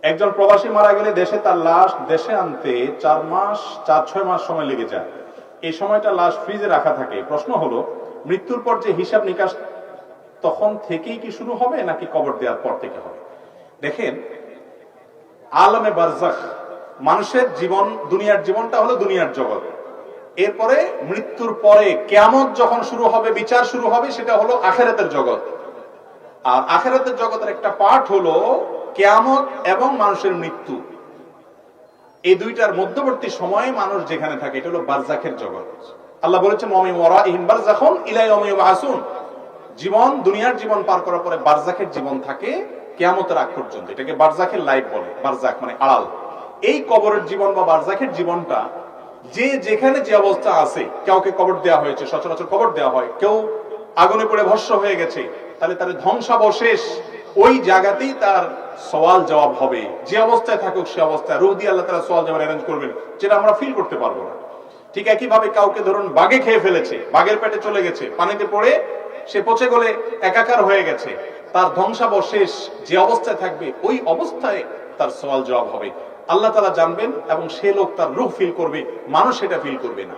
একজন প্রবাসী মারা গেলে দেশে তার লাশ দেশে আনতে 4-6 মাস সময় লেগে যায়। এই সময়টা লাশ ফ্রিজে রাখা থাকে। প্রশ্ন হলো, মৃত্যুর পর যে হিসাব নিকাশ তখন থেকেই কি শুরু হবে নাকি কবর দেওয়ার পর থেকে হবে? দেখেন, আলমে বারজাখ, মানুষের জীবন, দুনিয়ার জীবনটা হলো দুনিয়ার জগৎ। এরপরে মৃত্যুর পরে কিয়ামত যখন শুরু হবে, বিচার শুরু হবে, সেটা হলো আখিরাতের জগৎ। আর আখিরাতের জগতের একটা পার্ট হলো কিয়ামত এবং মানুষের মৃত্যু। এই দুইটার মধ্যবর্তী সময়ে মানুষ যেখানে থাকে, এটা হলো বারজাখের জগৎ। আল্লাহ বলেছেন, ওয়ামিন ওয়ারাইহিম বারজাখুন ইলা ইয়াউমি ইউবআসুন। জীবন, দুনিয়ার জীবন পার করার পরে বারজাখের জীবন থাকে কিয়ামতের আগ পর্যন্ত। এটাকে বারজাখের লাইফ বলে। বারজাখ মানে আড়াল। এই কবরের জীবন বা বারজাখের জীবনটা যে যেখানে যে অবস্থা আছে, কাউকে কবর দেওয়া হয়েছে, সচরাচর কবর দেওয়া হয়, কেউ আগুনে পড়ে ভস্ম হয়ে গেছে, তাহলে তার ধ্বংসাবশেষ ওই জায়গাতেই তার সওয়াল জবাব হবে। যে অবস্থায় থাকুক সে অবস্থায় রূহ দিয়ে আল্লাহ তাআলা সওয়াল জবাব অ্যারেঞ্জ করবেন, যেটা আমরা ফিল করতে পারবো না। ঠিক একইভাবে কাউকে ধরুন বাঘে খেয়ে ফেলেছে, বাঘের পেটে চলে গেছে, পানিতে পড়ে সে পচে গলে একাকার হয়ে গেছে, তার ধ্বংসাবশেষ যে অবস্থায় থাকবে ওই অবস্থায় তার সওয়াল জবাব হবে। আল্লাহ তাআলা জানবেন এবং সে লোক তার রূহ ফিল করবে, মানুষ সেটা ফিল করবে না।